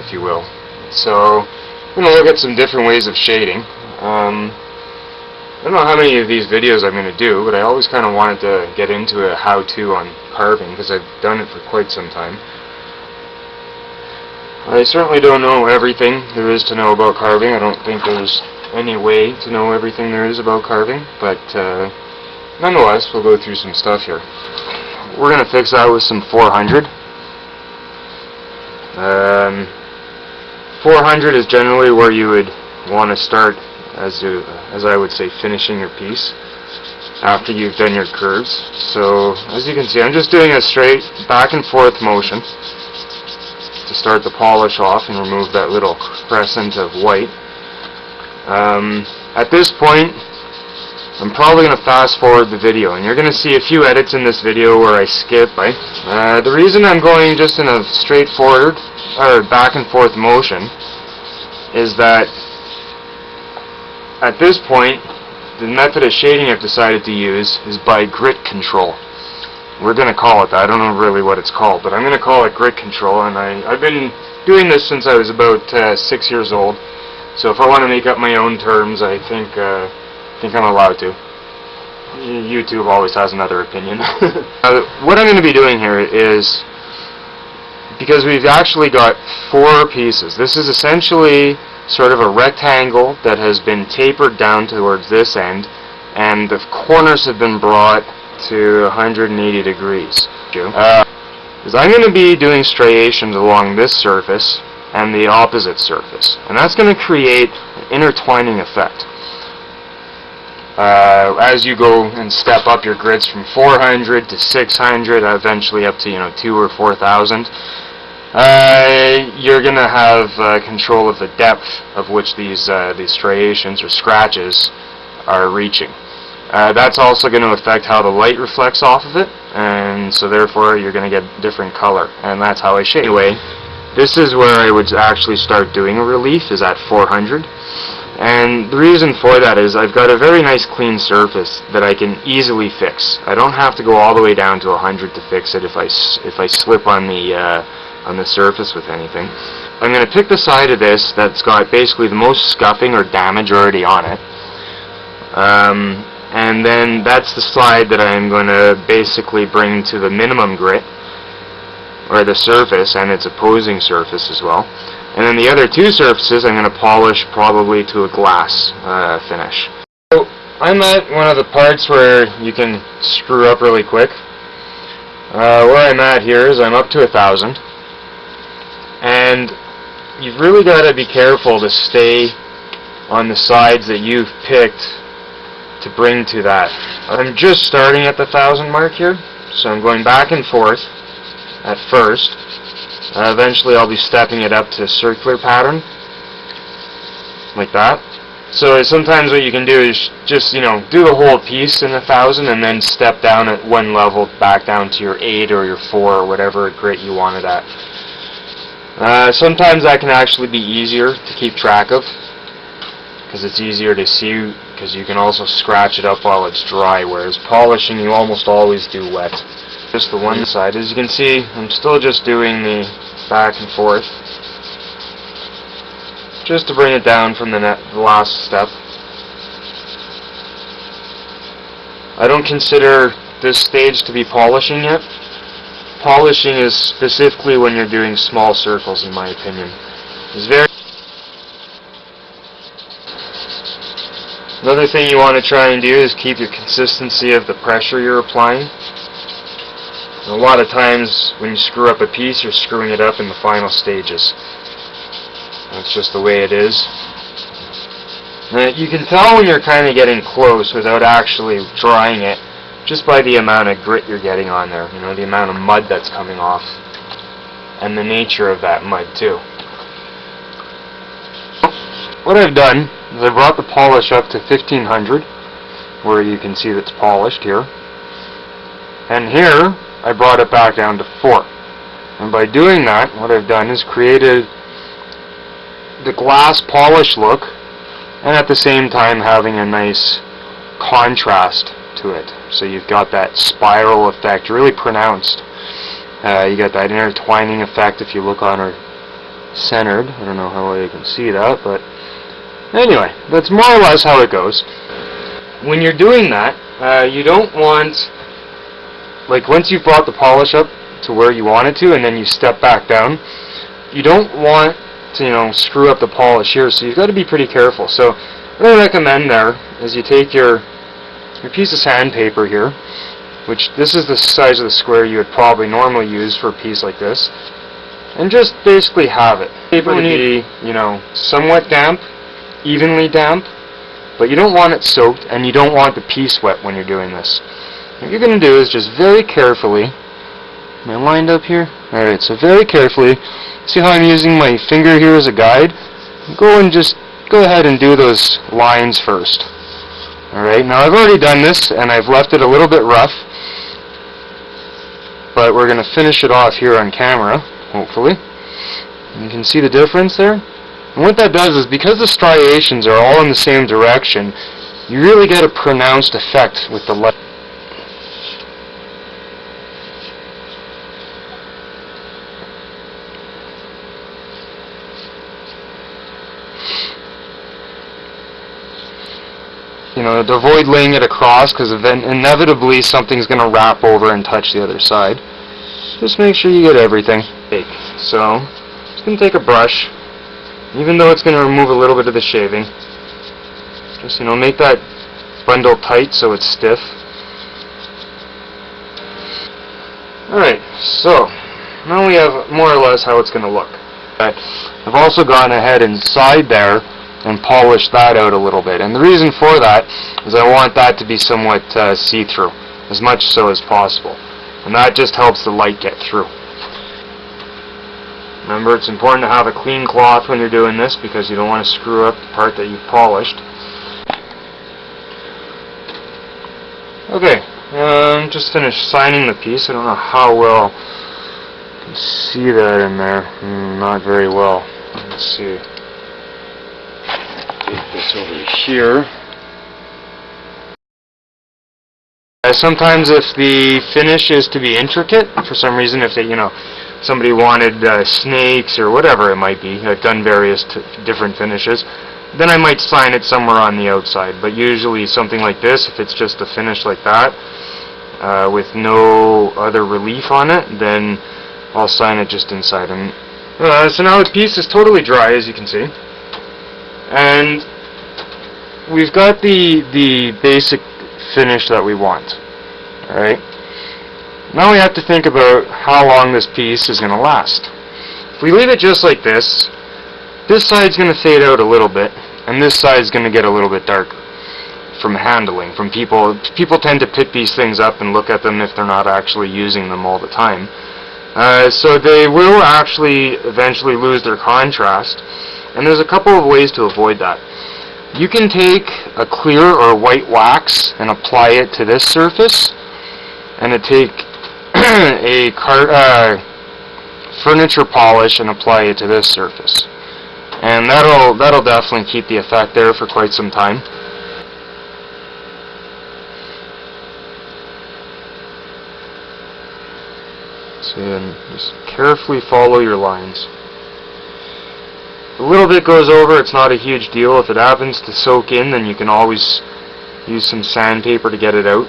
if you will. So I'm going to look at some different ways of shading. I don't know how many of these videos I'm going to do, but I always kind of wanted to get into a how-to on carving because I've done it for quite some time. I certainly don't know everything there is to know about carving. I don't think there's any way to know everything there is about carving, but nonetheless, we'll go through some stuff here. We're going to fix that with some 400. 400 is generally where you would want to start as I would say, finishing your piece after you've done your curves. So as you can see, I'm just doing a straight back and forth motion to start the polish off and remove that little crescent of white. At this point, I'm probably going to fast forward the video, and you're going to see a few edits in this video where I skip. The reason I'm going just in a straightforward or back and forth motion is that at this point, the method of shading I've decided to use is by grit control. We're going to call it that. I don't know really what it's called, but I'm going to call it grit control, and I've been doing this since I was about 6 years old. So if I want to make up my own terms, I think I'm allowed to. YouTube always has another opinion. What I'm going to be doing here is, because we've actually got 4 pieces, this is essentially sort of a rectangle that has been tapered down towards this end, and the corners have been brought to 180 degrees. Because I'm going to be doing striations along this surface and the opposite surface, and that's going to create an intertwining effect. As you go and step up your grids from 400 to 600, eventually up to 2,000 or 4,000, you're going to have control of the depth of which these striations or scratches are reaching. That's also going to affect how the light reflects off of it, and so therefore you're going to get different color, and that's how I shade. Anyway, this is where I would actually start doing a relief, is at 400. And the reason for that is I've got a very nice clean surface that I can easily fix. I don't have to go all the way down to 100 to fix it if I slip on the surface with anything. I'm going to pick the side of this that's got basically the most scuffing or damage already on it. And then that's the side that I'm going to basically bring to the minimum grit, or the surface and its opposing surface as well. And then the other 2 surfaces I'm going to polish probably to a glass finish. So I'm at one of the parts where you can screw up really quick. Where I'm at here is I'm up to 1,000. And you've really got to be careful to stay on the sides that you've picked to bring to that. I'm just starting at the 1,000 mark here, so I'm going back and forth at first. Eventually I'll be stepping it up to a circular pattern, like that. So sometimes what you can do is just, do the whole piece in 1,000 and then step down at one level back down to your 8 or your 4 or whatever grit you want it at. Sometimes that can actually be easier to keep track of, because it's easier to see, because you can also scratch it up while it's dry, whereas polishing you almost always do wet. Just the one side. As you can see, I'm still just doing the back and forth, just to bring it down from the last step. I don't consider this stage to be polishing yet. Polishing is specifically when you're doing small circles, in my opinion. Another thing you want to try and do is keep your consistency of the pressure you're applying. A lot of times when you screw up a piece, you're screwing it up in the final stages. That's just the way it is. Now, you can tell when you're kind of getting close without actually drying it, just by the amount of grit you're getting on there, the amount of mud that's coming off, and the nature of that mud too. What I've done is I brought the polish up to 1500, where you can see that's polished here, and here I brought it back down to 4. And by doing that, what I've done is created the glass polish look, and at the same time having a nice contrast to it. So you've got that spiral effect really pronounced. You got that intertwining effect if you look on her centered. I don't know how well you can see that, but anyway, that's more or less how it goes. When you're doing that, you don't want, like, once you've brought the polish up to where you want it to and then you step back down, you don't want to, you know, screw up the polish here, so you've got to be pretty careful. So what I recommend there is you take your piece of sandpaper here, which this is the size of the square you would probably normally use for a piece like this, and just basically have it. Paper would be, you know, somewhat damp, evenly damp, but you don't want it soaked and you don't want the piece wet when you're doing this. What you're going to do is just very carefully, am I lined up here? Alright, so very carefully, see how I'm using my finger here as a guide? Go ahead and do those lines first. Alright, now I've already done this and I've left it a little bit rough, but we're going to finish it off here on camera, hopefully. You can see the difference there. And what that does is, because the striations are all in the same direction, you really get a pronounced effect with the light. You know, to avoid laying it across, because then inevitably something's going to wrap over and touch the other side. Just make sure you get everything. So, I'm just going to take a brush, even though it's going to remove a little bit of the shaving. Just, you know, make that bundle tight so it's stiff. Alright, so now we have more or less how it's going to look. I've also gone ahead inside there and polished that out a little bit, and the reason for that is I want that to be somewhat see-through, as much so as possible, and that just helps the light get through. Remember, it's important to have a clean cloth when you're doing this, because you don't want to screw up the part that you've polished. Okay, just finished signing the piece. I don't know how well you can see that in there. Not very well. Let's see. Take this over here. Sometimes if the finish is to be intricate, for some reason, if they, you know, somebody wanted snakes or whatever it might be, I've done various different finishes, then I might sign it somewhere on the outside. But usually something like this, if it's just a finish like that, with no other relief on it, then I'll sign it just inside. And so now the piece is totally dry, as you can see, and we've got the basic finish that we want. Alright, now we have to think about how long this piece is going to last. If we leave it just like this side's going to fade out a little bit, and this side's going to get a little bit darker from handling. From people tend to pick these things up and look at them if they're not actually using them all the time. So they will actually eventually lose their contrast, and there's a couple of ways to avoid that. You can take a clear or white wax and apply it to this surface, and take a furniture polish and apply it to this surface, and that'll definitely keep the effect there for quite some time. So just carefully follow your lines. A little bit goes over, it's not a huge deal. If it happens to soak in, then you can always use some sandpaper to get it out.